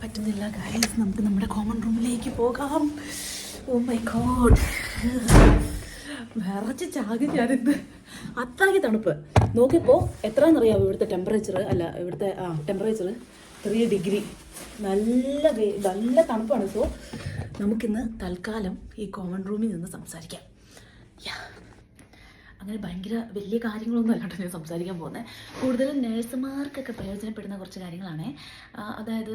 പറ്റുന്നില്ല ഗൈസ്. നമുക്ക് നമ്മുടെ കോമൺ റൂമിലേക്ക് പോകാം. ഓ മൈ ഗോഡ്, വിറച്ച് ചാകും ഞാനിന്ന്. അത്രയ്ക്ക് തണുപ്പ്. നോക്കിപ്പോൾ എത്രയെന്നറിയാമോ ഇവിടുത്തെ ടെമ്പറേച്ചർ? ഇവിടുത്തെ ടെമ്പറേച്ചർ 3 ഡിഗ്രി. നല്ല തണുപ്പാണ്. സോ നമുക്കിന്ന് തൽക്കാലം ഈ കോമൺ റൂമിൽ നിന്ന് സംസാരിക്കാം. അങ്ങനെ ഭയങ്കര വലിയ കാര്യങ്ങളൊന്നും അല്ലാണ്ട് ഞാൻ സംസാരിക്കാൻ പോകുന്നത്. കൂടുതലും നേഴ്സുമാർക്കൊക്കെ പ്രയോജനപ്പെടുന്ന കുറച്ച് കാര്യങ്ങളാണ്. അതായത്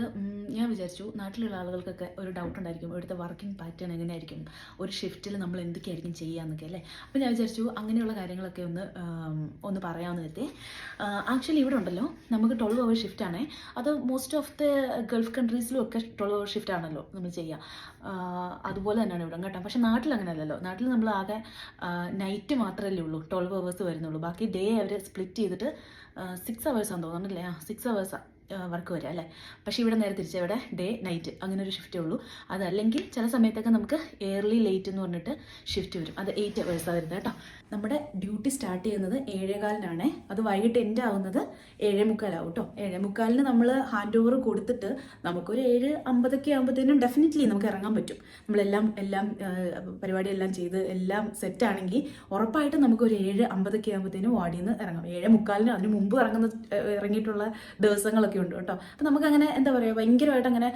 ഞാൻ വിചാരിച്ചു നാട്ടിലുള്ള ആളുകൾക്കൊക്കെ ഒരു ഡൗട്ട് ഉണ്ടായിരിക്കും, ഇവിടുത്തെ വർക്കിംഗ് പാറ്റേൺ എങ്ങനെയായിരിക്കും, ഒരു ഷിഫ്റ്റിൽ നമ്മൾ എന്തൊക്കെയായിരിക്കും ചെയ്യുകയെന്നൊക്കെ അല്ലേ. അപ്പോൾ ഞാൻ വിചാരിച്ചു അങ്ങനെയുള്ള കാര്യങ്ങളൊക്കെ ഒന്ന് പറയാമെന്ന് കരുതി. ആക്ച്വലി ഇവിടെ ഉണ്ടല്ലോ നമുക്ക് 12 hour ഷിഫ്റ്റാണ്. അത് മോസ്റ്റ് ഓഫ് ദ ഗൾഫ് കൺട്രീസിലും ഒക്കെ 12 hour ഷിഫ്റ്റ് ആണല്ലോ നമ്മൾ ചെയ്യുക. അതുപോലെ തന്നെയാണ് ഇവിടെ കേട്ടോ. പക്ഷേ നാട്ടിൽ അങ്ങനെ അല്ലല്ലോ. നാട്ടിൽ നമ്മൾ ആകെ നൈറ്റ് മാത്രമല്ലേ ഉള്ളൂ 12 hours വരുന്നുള്ളൂ. ബാക്കി ഡേ അവർ സ്പ്ലിറ്റ് ചെയ്തിട്ട് 6 hours ആണെന്ന് തോന്നുന്നില്ലേ? 6 hours വർക്ക് വരിക അല്ലേ. പക്ഷേ ഇവിടെ നേരെ തിരിച്ച് ഇവിടെ ഡേ നൈറ്റ് അങ്ങനെ ഒരു ഷിഫ്റ്റേ ഉള്ളൂ. അതല്ലെങ്കിൽ ചില സമയത്തൊക്കെ നമുക്ക് ഏർലി ലേറ്റ് എന്ന് പറഞ്ഞിട്ട് ഷിഫ്റ്റ് വരും. അത് 8 hours വരുന്നത് കേട്ടോ. നമ്മുടെ ഡ്യൂട്ടി സ്റ്റാർട്ട് ചെയ്യുന്നത് 7:15. അത് വൈകിട്ട് എൻഡ് ആവുന്നത് 7:45 ആവും കേട്ടോ. 7:45 നമ്മൾ ഹാൻഡ് ഓവർ കൊടുത്തിട്ട് നമുക്കൊരു 7:50 ആകുമ്പോഴത്തേനും ഡെഫിനറ്റ്ലി നമുക്ക് ഇറങ്ങാൻ പറ്റും. നമ്മളെല്ലാം പരിപാടിയെല്ലാം ചെയ്ത് എല്ലാം സെറ്റാണെങ്കിൽ ഉറപ്പായിട്ടും നമുക്കൊരു 7:50 ആകുമ്പോഴത്തേനും വാർഡിൽ നിന്ന് ഇറങ്ങാം. 7:45 അതിന് മുമ്പ് ഇറങ്ങിയിട്ടുള്ള ദിവസങ്ങളൊക്കെ ഉണ്ട് കേട്ടോ. അപ്പം നമുക്കങ്ങനെ എന്താ പറയുക, ഭയങ്കരമായിട്ട് അങ്ങനെ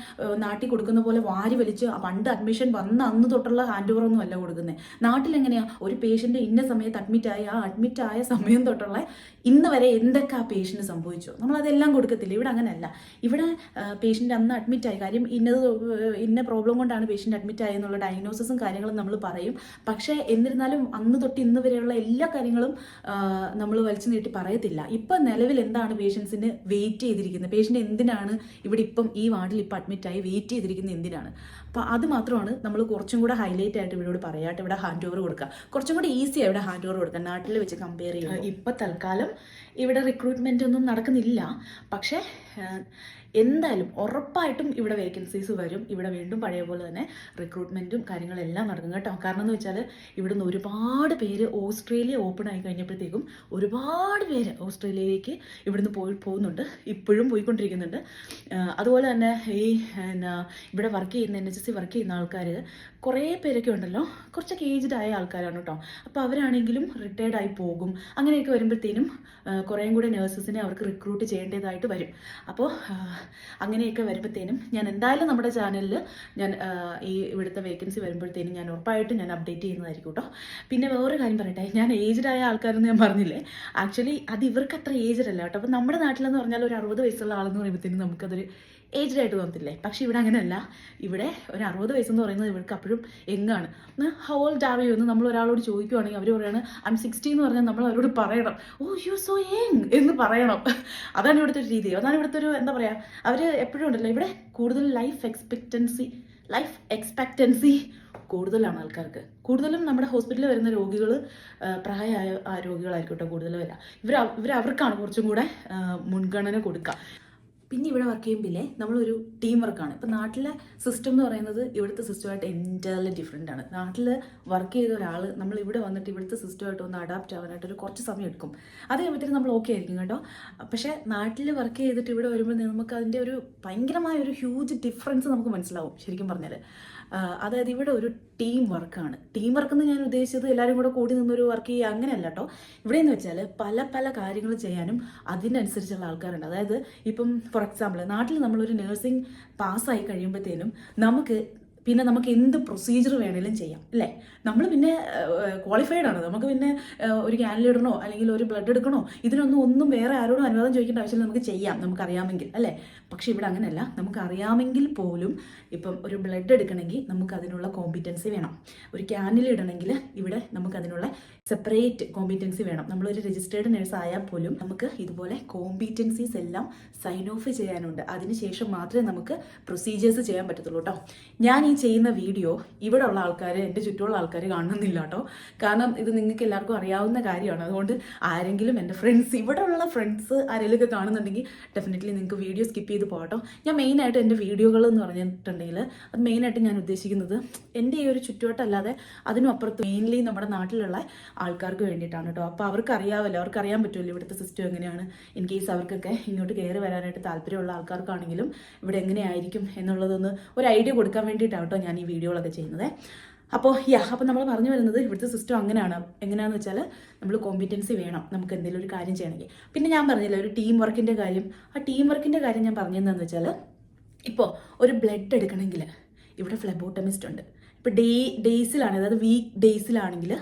നാട്ടിൽ കൊടുക്കുന്ന പോലെ വാരി വലിച്ച് പണ്ട് അഡ്മിഷൻ വന്ന അന്ന് തൊട്ടുള്ള ഹാൻഡ് ഓവർ ഒന്നും അല്ല കൊടുക്കുന്നത്. നാട്ടിലെങ്ങനെയാണ് ഒരു പേഷ്യൻ്റ് ഇന്ന സമയത്ത് അഡ്മിറ്റ് ആയ സമയം തൊട്ടുള്ള ഇന്ന് വരെ എന്തൊക്കെ ആ പേഷ്യൻ്റ് സംഭവിച്ചു നമ്മളതെല്ലാം കൊടുക്കത്തില്ല. ഇവിടെ അങ്ങനെയല്ല. ഇവിടെ പേഷ്യൻ്റ് അന്ന് അഡ്മിറ്റായി, കാര്യം ഇന്ന പ്രോബ്ലം കൊണ്ടാണ് പേഷ്യൻ്റ് അഡ്മിറ്റ് ആയെന്നുള്ള ഡയഗ്നോസിസും കാര്യങ്ങളും നമ്മൾ പറയും. പക്ഷേ എന്നിരുന്നാലും അന്ന് തൊട്ട് ഇന്ന് വരെയുള്ള എല്ലാ കാര്യങ്ങളും നമ്മൾ വലിച്ചു നീട്ടി പറയത്തില്ല. ഇപ്പം നിലവിൽ എന്താണ് പേഷ്യൻസിന് വെയിറ്റ് ചെയ്തിരിക്കുന്നത്, പേഷ്യൻ്റ് എന്തിനാണ് ഇവിടെ ഇപ്പം ഈ വാർഡിൽ ഇപ്പം അഡ്മിറ്റായി വെയിറ്റ് ചെയ്തിരിക്കുന്നത് എന്തിനാണ്. അപ്പോൾ അത് മാത്രമാണ് നമ്മൾ കുറച്ചും കൂടെ ഹൈലൈറ്റ് ആയിട്ട് ഇവരോട് പറയാട്ട് ഇവിടെ ഹാൻഡ് ഓവർ കൊടുക്കുക. കുറച്ചും കൂടി ഈസിയാണ് ഇവിടെ ഹാൻഡ് ഓവർ കൊടുക്കുക നാട്ടിൽ വെച്ച് കമ്പയർ ചെയ്യുമ്പോൾ. ഇപ്പം തൽക്കാലം ഇവിടെ റിക്രൂട്ട്മെൻ്റ് ഒന്നും നടക്കുന്നില്ല. പക്ഷേ എന്തായാലും ഉറപ്പായിട്ടും ഇവിടെ വേക്കൻസീസ് വരും. ഇവിടെ വീണ്ടും പഴയ പോലെ തന്നെ റിക്രൂട്ട്മെൻറ്റും കാര്യങ്ങളെല്ലാം നടക്കും കേട്ടോ. കാരണം എന്ന് വെച്ചാൽ ഇവിടുന്ന് ഒരുപാട് പേര് ഓസ്ട്രേലിയ ഓപ്പൺ ആയി കഴിഞ്ഞപ്പോഴത്തേക്കും ഒരുപാട് പേര് ഓസ്ട്രേലിയയിലേക്ക് ഇവിടുന്ന് പോകുന്നുണ്ട്, ഇപ്പോഴും പോയിക്കൊണ്ടിരിക്കുന്നുണ്ട്. അതുപോലെ തന്നെ ഈ ഇവിടെ വർക്ക് ചെയ്യുന്ന NHS വർക്ക് ചെയ്യുന്ന ആൾക്കാർ കുറേ പേരൊക്കെ ഉണ്ടല്ലോ, കുറച്ചൊക്കെ ഏജ്ഡ് ആയ ആൾക്കാരാണ് കേട്ടോ. അപ്പോൾ അവരാണെങ്കിലും റിട്ടയർഡ് ആയി പോകും. അങ്ങനെയൊക്കെ വരുമ്പോഴത്തേനും കുറേയും കൂടെ നേഴ്സസിനെ അവർക്ക് റിക്രൂട്ട് ചെയ്യേണ്ടതായിട്ട് വരും. അപ്പോൾ അങ്ങനെയൊക്കെ വരുമ്പോഴത്തേനും ഞാൻ എന്തായാലും നമ്മുടെ ചാനലിൽ ഞാൻ ഈ ഇവിടുത്തെ വേക്കൻസി വരുമ്പോഴത്തേനും ഞാൻ ഉറപ്പായിട്ടും ഞാൻ അപ്ഡേറ്റ് ചെയ്യുന്നതായിരിക്കും കേട്ടോ. പിന്നെ വേറൊരു കാര്യം പറയട്ടെ, ഞാൻ ഏജ്ഡ് ആയ ആൾക്കാരെന്ന് ഞാൻ പറഞ്ഞില്ലേ, ആക്ച്വലി അത് ഇവർക്ക് അത്ര ഏജ്ഡ് അല്ല കേട്ടോ. അപ്പോൾ നമ്മുടെ നാട്ടിലെന്ന് പറഞ്ഞാൽ ഒരു 60 വയസ്സുള്ള ആളെന്ന് പറയുമ്പോഴത്തേനും നമുക്കതൊരു ഏജ്ഡ് ആയിട്ട് തോന്നത്തില്ലേ. പക്ഷേ ഇവിടെ അങ്ങനെയല്ല. ഇവിടെ ഒരു 60 വയസ്സെന്ന് പറയുന്നത് ഇവർക്ക് അപ്പോഴും യങ്ങാണ്. ഹൗ ഓൾഡ് ആർ യു എന്ന് നമ്മൾ ഒരാളോട് ചോദിക്കുവാണെങ്കിൽ അവർ പറയണം I'm 60 എന്ന് പറഞ്ഞാൽ നമ്മൾ അവരോട് പറയണം ഓ യു സോ യങ് എന്ന് പറയണം. അതാണ് ഇവിടുത്തെ ഒരു രീതി. അതാണ് ഇവിടുത്തെ ഒരു എന്താ പറയുക, അവർ എപ്പോഴും ഉണ്ടല്ലോ ഇവിടെ കൂടുതൽ ലൈഫ് എക്സ്പെക്റ്റൻസി കൂടുതലാണ് ആൾക്കാർക്ക്. കൂടുതലും നമ്മുടെ ഹോസ്പിറ്റലിൽ വരുന്ന രോഗികൾ പ്രായമായ രോഗികളായിരിക്കും കേട്ടോ കൂടുതൽ വരിക. അവർക്കാണ് കുറച്ചും കൂടെ മുൻഗണന കൊടുക്കുക. പിന്നെ ഇവിടെ വർക്ക് ചെയ്യുമ്പോഴേ നമ്മളൊരു ടീം വർക്കാണ്. ഇപ്പം നാട്ടിലെ സിസ്റ്റം എന്ന് പറയുന്നത് ഇവിടുത്തെ സിസ്റ്റമായിട്ട് എൻറ്റയർലി ഡിഫറെൻ്റ് ആണ്. നാട്ടിൽ വർക്ക് ചെയ്ത ഒരാൾ നമ്മൾ ഇവിടെ വന്നിട്ട് ഇവിടുത്തെ സിസ്റ്റമായിട്ട് ഒന്ന് അഡാപ്റ്റ് ആവാനായിട്ട് ഒരു കുറച്ച് സമയം എടുക്കും. അത് കഴിയുമ്പോഴത്തേക്കും നമ്മൾ ഓക്കെ ആയിരിക്കും കേട്ടോ. പക്ഷേ നാട്ടിൽ വർക്ക് ചെയ്തിട്ട് ഇവിടെ വരുമ്പോൾ നമുക്ക് അതിൻ്റെ ഒരു ഭയങ്കരമായ ഒരു ഹ്യൂജ് ഡിഫറൻസ് നമുക്ക് മനസ്സിലാവും ശരിക്കും പറഞ്ഞാൽ. അതായത് ഇവിടെ ഒരു ടീം വർക്കാണ്. ടീം വർക്ക് എന്ന് ഞാൻ ഉദ്ദേശിച്ചത് എല്ലാവരും കൂടെ കൂടി നിന്നൊരു വർക്ക് ചെയ്യുക അങ്ങനെയല്ല കേട്ടോ. ഇവിടെ എന്ന് വെച്ചാൽ പല കാര്യങ്ങൾ ചെയ്യാനും അതിനനുസരിച്ചുള്ള ആൾക്കാരുണ്ട്. അതായത് ഇപ്പം ഫോർ എക്സാമ്പിൾ നാട്ടിൽ നമ്മളൊരു നഴ്സിംഗ് പാസ്സായി കഴിയുമ്പോഴത്തേനും നമുക്ക് എന്ത് പ്രൊസീജിയർ വേണേലും ചെയ്യാം അല്ലേ. നമ്മൾ പിന്നെ ക്വാളിഫൈഡ് ആണ്. നമുക്ക് പിന്നെ ഒരു ക്യാനിലിടണോ അല്ലെങ്കിൽ ഒരു ബ്ലഡ് എടുക്കണോ ഒന്നും വേറെ ആരോടും അനുവാദം ചോദിക്കേണ്ട ആവശ്യമില്ല. നമുക്ക് ചെയ്യാം, നമുക്കറിയാമെങ്കിൽ അല്ലേ. പക്ഷേ ഇവിടെ അങ്ങനെയല്ല. നമുക്കറിയാമെങ്കിൽ പോലും ഇപ്പം ഒരു ബ്ലഡ് എടുക്കണമെങ്കിൽ നമുക്ക് അതിനുള്ള കോമ്പിറ്റൻസി വേണം. ഒരു ക്യാനിലിടണമെങ്കിൽ ഇവിടെ നമുക്കതിനുള്ള സെപ്പറേറ്റ് കോമ്പിറ്റൻസി വേണം. നമ്മളൊരു രജിസ്റ്റേർഡ് നേഴ്സ് ആയാൽ പോലും നമുക്ക് ഇതുപോലെ കോമ്പിറ്റൻസീസ് എല്ലാം സൈൻ ഓഫ് ചെയ്യാനുണ്ട്. അതിനുശേഷം മാത്രമേ നമുക്ക് പ്രൊസീജിയേഴ്സ് ചെയ്യാൻ പറ്റത്തുള്ളൂ കേട്ടോ. ഞാൻ ഈ ചെയ്യുന്ന വീഡിയോ ഇവിടെ ഉള്ള ആൾക്കാർ, എൻ്റെ ചുറ്റുമുള്ള ആൾക്കാർ കാണുന്നില്ല കേട്ടോ. കാരണം ഇത് നിങ്ങൾക്ക് എല്ലാവർക്കും അറിയാവുന്ന കാര്യമാണ്. അതുകൊണ്ട് ആരെങ്കിലും എൻ്റെ ഫ്രണ്ട്സ്, ഇവിടെ ഉള്ള ഫ്രണ്ട്സ് ആരെങ്കിലും ഒക്കെ കാണുന്നുണ്ടെങ്കിൽ ഡെഫിനറ്റ്ലി നിങ്ങൾക്ക് വീഡിയോ സ്കിപ്പ് ചെയ്ത് പോകട്ടോ. ഞാൻ മെയിനായിട്ട് എൻ്റെ വീഡിയോകൾ എന്ന് പറഞ്ഞിട്ടുണ്ടെങ്കിൽ അത് മെയിനായിട്ട് ഞാൻ ഉദ്ദേശിക്കുന്നത് എൻ്റെ ഈ ഒരു ചുറ്റുവട്ടമല്ലാതെ അതിനും അപ്പുറത്ത് മെയിൻലി നമ്മുടെ നാട്ടിലുള്ള ആൾക്കാർക്ക് വേണ്ടിയിട്ടാണ് കേട്ടോ. അപ്പോൾ അവർക്ക് അറിയാൻ പറ്റുമല്ലോ ഇവിടുത്തെ സിസ്റ്റം എങ്ങനെയാണ്. ഇൻ കേസ് അവർക്കൊക്കെ ഇങ്ങോട്ട് കയറി വരാനായിട്ട് താല്പര്യമുള്ള ആൾക്കാർക്കാണെങ്കിലും ഇവിടെ എങ്ങനെയായിരിക്കും എന്നുള്ളതൊന്ന് ഒരു ഐഡിയ കൊടുക്കാൻ വേണ്ടിയിട്ടാണ് കേട്ടോ ഞാൻ ഈ വീഡിയോകളൊക്കെ ചെയ്യുന്നത്. അപ്പോൾ അപ്പോൾ നമ്മൾ പറഞ്ഞു വരുന്നത് ഇവിടുത്തെ സിസ്റ്റം എങ്ങനെയാണെന്ന് വെച്ചാൽ നമ്മൾ കോമ്പിറ്റൻസി വേണം നമുക്ക് എന്തെങ്കിലും ഒരു കാര്യം ചെയ്യണമെങ്കിൽ. പിന്നെ ഞാൻ പറഞ്ഞില്ല ഒരു ടീം വർക്കിൻ്റെ കാര്യം. ആ ടീം വർക്കിൻ്റെ കാര്യം ഞാൻ പറഞ്ഞതെന്ന് വെച്ചാൽ ഇപ്പോൾ ഒരു ബ്ലഡ് എടുക്കണമെങ്കിൽ ഇവിടെ ഫ്ലെബോട്ടമിസ്റ്റ് ഉണ്ട്. ഇപ്പോൾ ഡേയ്സിലാണ്, അതായത് വീക്ക് ഡേയ്സിലാണെങ്കിൽ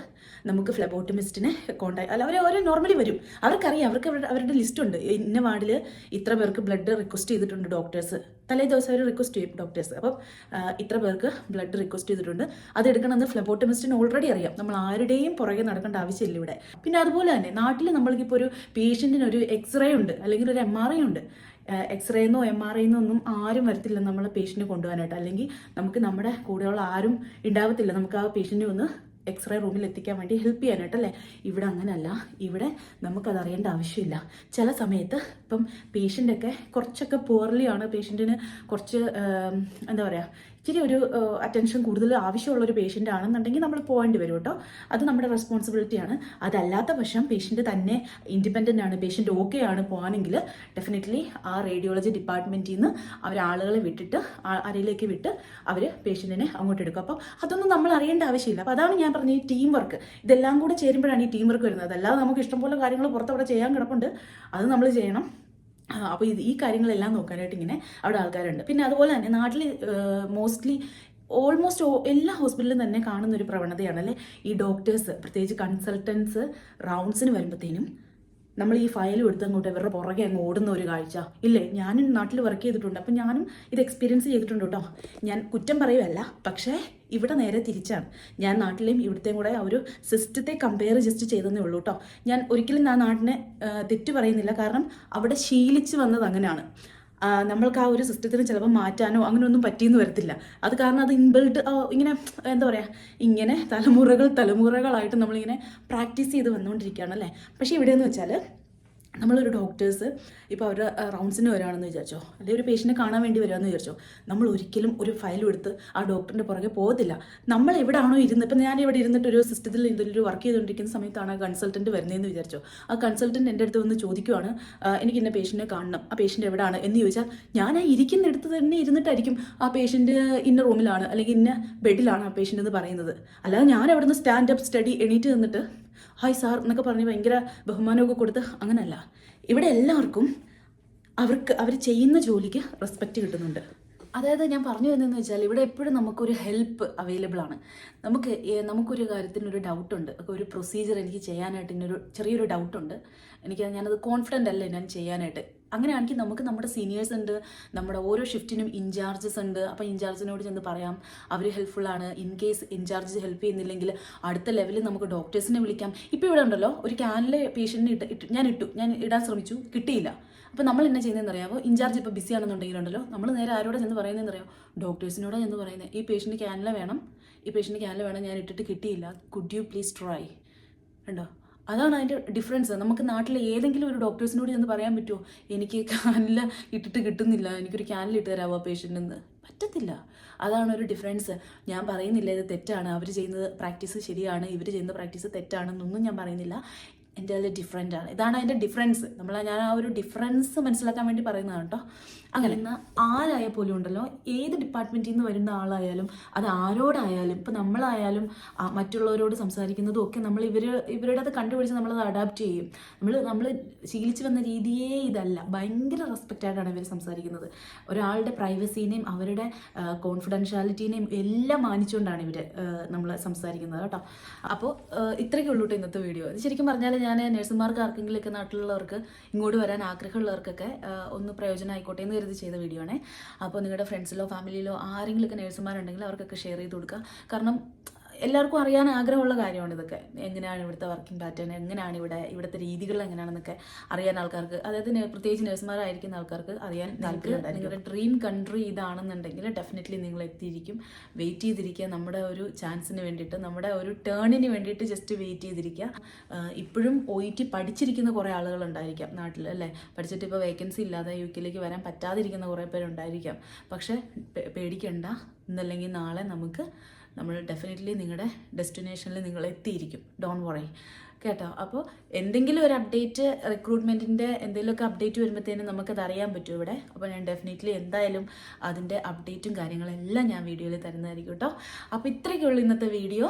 നമുക്ക് ഫ്ലെബോട്ടമിസ്റ്റിനെ കോൺടാക്ട് അവർ നോർമലി വരും. അവർക്കറിയാം, അവരുടെ ലിസ്റ്റ് ഉണ്ട്. ഇന്ന വാർഡിൽ ഇത്ര പേർക്ക് ബ്ലഡ് റിക്വസ്റ്റ് ചെയ്തിട്ടുണ്ട് ഡോക്ടേഴ്സ്. തലേ ദിവസം അവർ റിക്വസ്റ്റ് ചെയ്യും ഡോക്ടേഴ്സ്. അപ്പം ഇത്ര പേർക്ക് ബ്ലഡ് റിക്വസ്റ്റ് ചെയ്തിട്ടുണ്ട്, അത് എടുക്കണമെന്ന് ഫ്ലെബോട്ടമിസ്റ്റിന് ഓൾറെഡി അറിയാം. നമ്മൾ ആരുടെയും പുറകെ നടക്കേണ്ട ആവശ്യമില്ല ഇവിടെ. പിന്നെ അതുപോലെ തന്നെ നാട്ടിൽ നമ്മൾക്കിപ്പോൾ ഒരു പേഷ്യൻറ്റിന് ഒരു എക്സ്റേ ഉണ്ട് അല്ലെങ്കിൽ ഒരു MRI ഉണ്ട്. എക്സ്റേന്നോ MRIന്നോ ഒന്നും ആരും വരത്തില്ല നമ്മളെ പേഷ്യൻറ്റിനെ കൊണ്ടുപോകാനായിട്ട്. അല്ലെങ്കിൽ നമുക്ക് നമ്മുടെ കൂടെയുള്ള ആരും ഉണ്ടാവത്തില്ല നമുക്ക് ആ പേഷ്യൻറ്റിനെ ഒന്ന് എക്സ്റേ റൂമിൽ എത്തിക്കാൻ വേണ്ടി ഹെൽപ്പ് ചെയ്യാനായിട്ടല്ലേ. ഇവിടെ അങ്ങനെയല്ല. ഇവിടെ നമുക്കത് അറിയേണ്ട ആവശ്യമില്ല. ചില സമയത്ത് ഇപ്പം പേഷ്യൻ്റൊക്കെ കുറച്ചൊക്കെ പുവർലിയാണ്, പേഷ്യൻറ്റിന് കുറച്ച് എന്താ പറയുക ഇച്ചിരി ഒരു അറ്റൻഷൻ കൂടുതൽ ആവശ്യമുള്ളൊരു പേഷ്യൻ്റ് ആണെന്നുണ്ടെങ്കിൽ നമ്മൾ പോകേണ്ടി വരും കേട്ടോ. അത് നമ്മുടെ റെസ്പോൺസിബിലിറ്റിയാണ്. അതല്ലാത്ത പക്ഷം പേഷ്യൻ്റ് തന്നെ ഇൻഡിപെൻഡൻ്റ് ആണ്, പേഷ്യൻ്റ് ഓക്കെ ആണ് പോകാനെങ്കിൽ ഡെഫിനറ്റ്ലി ആ റേഡിയോളജി ഡിപ്പാർട്ട്മെൻറ്റിൽ നിന്ന് ആളുകളെ വിട്ടിട്ട് അരയിലേക്ക് വിട്ട് അവർ പേഷ്യൻറ്റിനെ അങ്ങോട്ട് എടുക്കും. അപ്പം അതൊന്നും നമ്മൾ അറിയേണ്ട ആവശ്യമില്ല. അപ്പോൾ അതാണ് ഞാൻ പറഞ്ഞ ഈ ടീം വർക്ക്. ഇതെല്ലാം കൂടെ ചേരുമ്പോഴാണ് ഈ ടീം വർക്ക് വരുന്നത്. അല്ലാതെ നമുക്ക് ഇഷ്ടംപോലെ കാര്യങ്ങൾ പുറത്തവിടെ ചെയ്യാൻ കിടപ്പുണ്ട്, അത് നമ്മൾ ചെയ്യണം. അപ്പോൾ ഈ കാര്യങ്ങളെല്ലാം നോക്കാനായിട്ട് ഇങ്ങനെ അവിടെ ആൾക്കാരുണ്ട്. പിന്നെ അതുപോലെ തന്നെ നാട്ടിൽ ഓൾമോസ്റ്റ് എല്ലാ ഹോസ്പിറ്റലിലും തന്നെ കാണുന്ന ഒരു പ്രവണതയാണ് അല്ലേ, ഈ ഡോക്ടേഴ്സ് പ്രത്യേകിച്ച് കൺസൾട്ടൻസ് റൗണ്ട്സിന് വരുമ്പോഴത്തേനും നമ്മൾ ഈ ഫയലും എടുത്ത് അങ്ങോട്ട് ഇവരുടെ പുറകെ അങ്ങ് ഓടുന്ന ഒരു കാഴ്ച ഇല്ലേ. ഞാനും നാട്ടിൽ വർക്ക് ചെയ്തിട്ടുണ്ട്, അപ്പം ഞാനും ഇത് എക്സ്പീരിയൻസ് ചെയ്തിട്ടുണ്ട് കേട്ടോ. ഞാൻ കുറ്റം പറയുമല്ല, പക്ഷേ ഇവിടെ നേരെ തിരിച്ചാണ്. ഞാൻ നാട്ടിലെയും ഇവിടുത്തെയും കൂടെ ആ ഒരു സിസ്റ്റത്തെ കമ്പയർ ജസ്റ്റ് ചെയ്തതേ ഉള്ളൂ കേട്ടോ. ഞാൻ ഒരിക്കലും ആ നാട്ടിനെ തെറ്റ് പറയുന്നില്ല, കാരണം അവിടെ ശീലിച്ച് വന്നത് അങ്ങനെയാണ്. നമ്മൾക്ക് ആ ഒരു സിസ്റ്റത്തിന് ചിലപ്പോൾ മാറ്റാനോ അങ്ങനെയൊന്നും പറ്റിയെന്ന് വരത്തില്ല. അത് കാരണം അത് ഇൻബിൽട്ട് ഇങ്ങനെ എന്താ പറയുക, ഇങ്ങനെ തലമുറകളായിട്ട് നമ്മളിങ്ങനെ പ്രാക്ടീസ് ചെയ്ത് വന്നുകൊണ്ടിരിക്കുകയാണ് അല്ലേ. പക്ഷേ ഇവിടെയെന്ന് വെച്ചാൽ നമ്മളൊരു ഡോക്ടേഴ്സ് ഇപ്പോൾ അവർ റൗണ്ട്സിന് വരികയാണെന്ന് വിചാരിച്ചോ, അല്ലെങ്കിൽ ഒരു പേഷ്യൻറ്റിനെ കാണാൻ വേണ്ടി വരികയെന്ന് വിചാരിച്ചോ, നമ്മൾ ഒരിക്കലും ഒരു ഫയലും എടുത്ത് ആ ഡോക്ടറിൻ്റെ പുറകെ പോകത്തില്ല. നമ്മൾ എവിടെയാണോ ഇരുന്ന്, ഇപ്പം ഞാനിവിടെ ഇരുന്നിട്ട് ഒരു സിസ്റ്റത്തിൽ ഇതിലൊരു വർക്ക് ചെയ്തുകൊണ്ടിരിക്കുന്ന സമയത്താണ് ആ കൺസൾട്ടൻറ്റ് വരുന്നതെന്ന് വിചാരിച്ചോ, ആ കൺസൾട്ടൻറ്റ് എൻ്റെ അടുത്ത് വന്ന് ചോദിക്കുവാണ് എനിക്ക് ഇന്ന പേഷ്യൻറ്റിനെ കാണണം, ആ പേഷ്യൻ്റ് എവിടെയാണ് എന്ന് ചോദിച്ചാൽ ഞാൻ ആ ഇരിക്കുന്നിടത്ത് തന്നെ ഇരുന്നിട്ടായിരിക്കും ആ പേഷ്യൻറ്റ് ഇന്ന റൂമിലാണ് അല്ലെങ്കിൽ ഇന്ന ബെഡിലാണ് ആ പേഷ്യൻ്റ് എന്ന് പറയുന്നത്. അല്ലാതെ ഞാൻ അവിടെ നിന്ന് സ്റ്റാൻഡപ്പ് സ്റ്റഡി എണീറ്റ് നിന്നിട്ട് ഹായ് സാർ എന്നൊക്കെ പറഞ്ഞ് ഭയങ്കര ബഹുമാനമൊക്കെ കൊടുത്ത് അങ്ങനല്ല. ഇവിടെ എല്ലാവർക്കും അവർ ചെയ്യുന്ന ജോലിക്ക് റെസ്പെക്റ്റ് കിട്ടുന്നുണ്ട്. അതായത് ഞാൻ പറഞ്ഞു വരുന്നതെന്ന് വെച്ചാൽ ഇവിടെ എപ്പോഴും നമുക്കൊരു ഹെൽപ്പ് അവൈലബിൾ ആണ്. നമുക്കൊരു കാര്യത്തിനൊരു ഡൗട്ടുണ്ട്, ഒരു പ്രൊസീജിയർ എനിക്ക് ചെയ്യാനായിട്ട് ചെറിയൊരു ഡൗട്ടുണ്ട്, ഞാനത് കോൺഫിഡൻ്റ് അല്ലേ ഞാൻ ചെയ്യാനായിട്ട്. അങ്ങനെയാണെങ്കിൽ നമുക്ക് നമ്മുടെ സീനിയേഴ്സ് ഉണ്ട്, നമ്മുടെ ഓരോ ഷിഫ്റ്റിനും ഇൻചാർജസ് ഉണ്ട്. അപ്പോൾ ഇൻചാർജിനോട് ചെന്ന് പറയാം, അവർ ഹെൽപ്ഫുള്ളാണ്. ഇൻ കേസ് ഇൻചാർജ് ഹെൽപ്പ് ചെയ്യുന്നില്ലെങ്കിൽ അടുത്ത ലെവലിൽ നമുക്ക് ഡോക്ടേഴ്സിനെ വിളിക്കാം. ഇപ്പോൾ ഇവിടെ ഉണ്ടല്ലോ ഒരു ക്യാനിലെ പേഷ്യൻറ്റിന് ഞാൻ ഇടാൻ ശ്രമിച്ചു, കിട്ടിയില്ല. അപ്പോൾ നമ്മൾ എന്നാ ചെയ്യുന്നതെന്ന് അറിയാമോ, ഇൻചാർജ് ഇപ്പോൾ ബിസി ആണെന്നുണ്ടെങ്കിലുണ്ടല്ലോ നമ്മൾ നേരെ ആരോടെ ചെന്ന് പറയുന്നതെന്ന് അറിയാമോ, ഡോക്ടേഴ്സിനോടെ ചെന്ന് പറയുന്നത് ഈ പേഷ്യൻറ്റ് ക്യാനില വേണം, ഞാൻ ഇട്ടിട്ട് കിട്ടിയില്ല, കുഡ് യു പ്ലീസ് ട്രൈ. ഉണ്ടോ, അതാണ് അതിൻ്റെ ഡിഫറൻസ്. നമുക്ക് നാട്ടിൽ ഏതെങ്കിലും ഒരു ഡോക്ടേഴ്സിനോട് ചെന്ന് പറയാൻ പറ്റുമോ, എനിക്ക് ക്യാനിൽ ഇട്ടിട്ട് കിട്ടുന്നില്ല, എനിക്കൊരു ക്യാനിൽ ഇട്ട് തരാമോ പേഷ്യൻ്റെന്ന്? പറ്റത്തില്ല. അതാണ് ഒരു ഡിഫറൻസ്. ഞാൻ പറയുന്നില്ല ഇത് തെറ്റാണ്, അവർ ചെയ്യുന്നത് പ്രാക്ടീസ് ശരിയാണ്, ഇവർ ചെയ്യുന്ന പ്രാക്ടീസ് തെറ്റാണെന്നൊന്നും ഞാൻ പറയുന്നില്ല. എൻ്റെ അതിൽ ഡിഫറൻ്റ് ആണ്. ഇതാണ് അതിൻ്റെ ഡിഫറൻസ്. ഞാൻ ആ ഒരു ഡിഫറൻസ് മനസ്സിലാക്കാൻ വേണ്ടി പറയുന്നതാണ് കേട്ടോ. അങ്ങനെ ആരായാൽ പോലും ഉണ്ടല്ലോ, ഏത് ഡിപ്പാർട്ട്മെൻറ്റിൽ നിന്ന് വരുന്ന ആളായാലും അത് ആരോടായാലും, ഇപ്പം നമ്മളായാലും മറ്റുള്ളവരോട് സംസാരിക്കുന്നതും ഒക്കെ നമ്മൾ ഇവരുടെ അത് കണ്ടുപിടിച്ച് നമ്മളത് അഡാപ്റ്റ് ചെയ്യും. നമ്മൾ ശീലിച്ച് വന്ന രീതിയേ ഇതല്ല. ഭയങ്കര റെസ്പെക്റ്റായിട്ടാണ് ഇവർ സംസാരിക്കുന്നത്. ഒരാളുടെ പ്രൈവസീനെയും അവരുടെ കോൺഫിഡൻഷ്യാലിറ്റീനെയും എല്ലാം മാനിച്ചുകൊണ്ടാണ് ഇവർ നമ്മൾ സംസാരിക്കുന്നത് കേട്ടോ. അപ്പോൾ ഇത്രയൊക്കെ ഉള്ളൂ കേട്ടോ ഇന്നത്തെ വീഡിയോ. ഇത് ശരിക്കും പറഞ്ഞാൽ ഞാൻ നഴ്സുമാർക്ക് ആർക്കെങ്കിലുമൊക്കെ നാട്ടിലുള്ളവർക്ക് ഇങ്ങോട്ട് വരാൻ ആഗ്രഹമുള്ളവർക്കൊക്കെ ഒന്ന് പ്രയോജനമായിക്കോട്ടെ എന്ന് കരുതി ചെയ്ത വീഡിയോ ആണ്. അപ്പോൾ നിങ്ങളുടെ ഫ്രണ്ട്സിലോ ഫാമിലിയിലോ ആരെങ്കിലുമൊക്കെ നഴ്സുമാരുണ്ടെങ്കിൽ അവർക്കൊക്കെ ഷെയർ ചെയ്ത് കൊടുക്കുക. കാരണം എല്ലാവർക്കും അറിയാൻ ആഗ്രഹമുള്ള കാര്യമാണ് ഇതൊക്കെ. എങ്ങനെയാണ് ഇവിടുത്തെ വർക്കിംഗ് പാറ്റേൺ, എങ്ങനെയാണ് ഇവിടുത്തെ രീതികൾ എങ്ങനെയാണെന്നൊക്കെ അറിയാൻ ആൾക്കാർക്ക്, അതായത് പ്രത്യേകിച്ച് നഴ്സുമാരായിരിക്കുന്ന ആൾക്കാർക്ക് അറിയാൻ താല്പര്യമുണ്ടായിരിക്കും. നിങ്ങളുടെ ഡ്രീം കൺട്രി ഇതാണെന്നുണ്ടെങ്കിൽ ഡെഫിനറ്റ്ലി നിങ്ങൾ എത്തിയിരിക്കും. വെയിറ്റ് ചെയ്തിരിക്കുക, നമ്മുടെ ഒരു ചാൻസിന് വേണ്ടിയിട്ട്, നമ്മുടെ ഒരു ടേണിന് വേണ്ടിയിട്ട് ജസ്റ്റ് വെയിറ്റ് ചെയ്തിരിക്കുക. ഇപ്പോഴും OET പഠിച്ചിരിക്കുന്ന കുറേ ആളുകളുണ്ടായിരിക്കാം നാട്ടിൽ അല്ലേ, പഠിച്ചിട്ട് ഇപ്പോൾ വേക്കൻസി ഇല്ലാതെ UK വരാൻ പറ്റാതിരിക്കുന്ന കുറേ പേരുണ്ടായിരിക്കാം. പക്ഷേ പേടിക്കണ്ട, ഇന്നല്ലെങ്കിൽ നാളെ നമുക്ക് നമ്മൾ ഡെഫിനറ്റ്ലി നിങ്ങളുടെ ഡെസ്റ്റിനേഷനിൽ നിങ്ങൾ എത്തിയിരിക്കും. ഡോണ്ട് വറി കേട്ടോ. അപ്പോൾ എന്തെങ്കിലും ഒരു അപ്ഡേറ്റ്, റിക്രൂട്ട്മെൻറ്റിൻ്റെ എന്തെങ്കിലുമൊക്കെ അപ്ഡേറ്റ് വരുമ്പോഴത്തേനും നമുക്കത് അറിയാൻ പറ്റും ഇവിടെ. അപ്പോൾ ഞാൻ ഡെഫിനറ്റ്ലി എന്തായാലും അതിൻ്റെ അപ്ഡേറ്റും കാര്യങ്ങളെല്ലാം ഞാൻ വീഡിയോയിൽ തരുന്നതായിരിക്കും കേട്ടോ. അപ്പോൾ ഇത്രയൊക്കെയുള്ളൂ ഇന്നത്തെ video.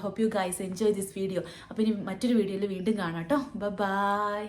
Hope you guys enjoy this video. അപ്പോൾ ഇനി മറ്റൊരു വീഡിയോയിൽ വീണ്ടും കാണാം കേട്ടോ. ബൈ.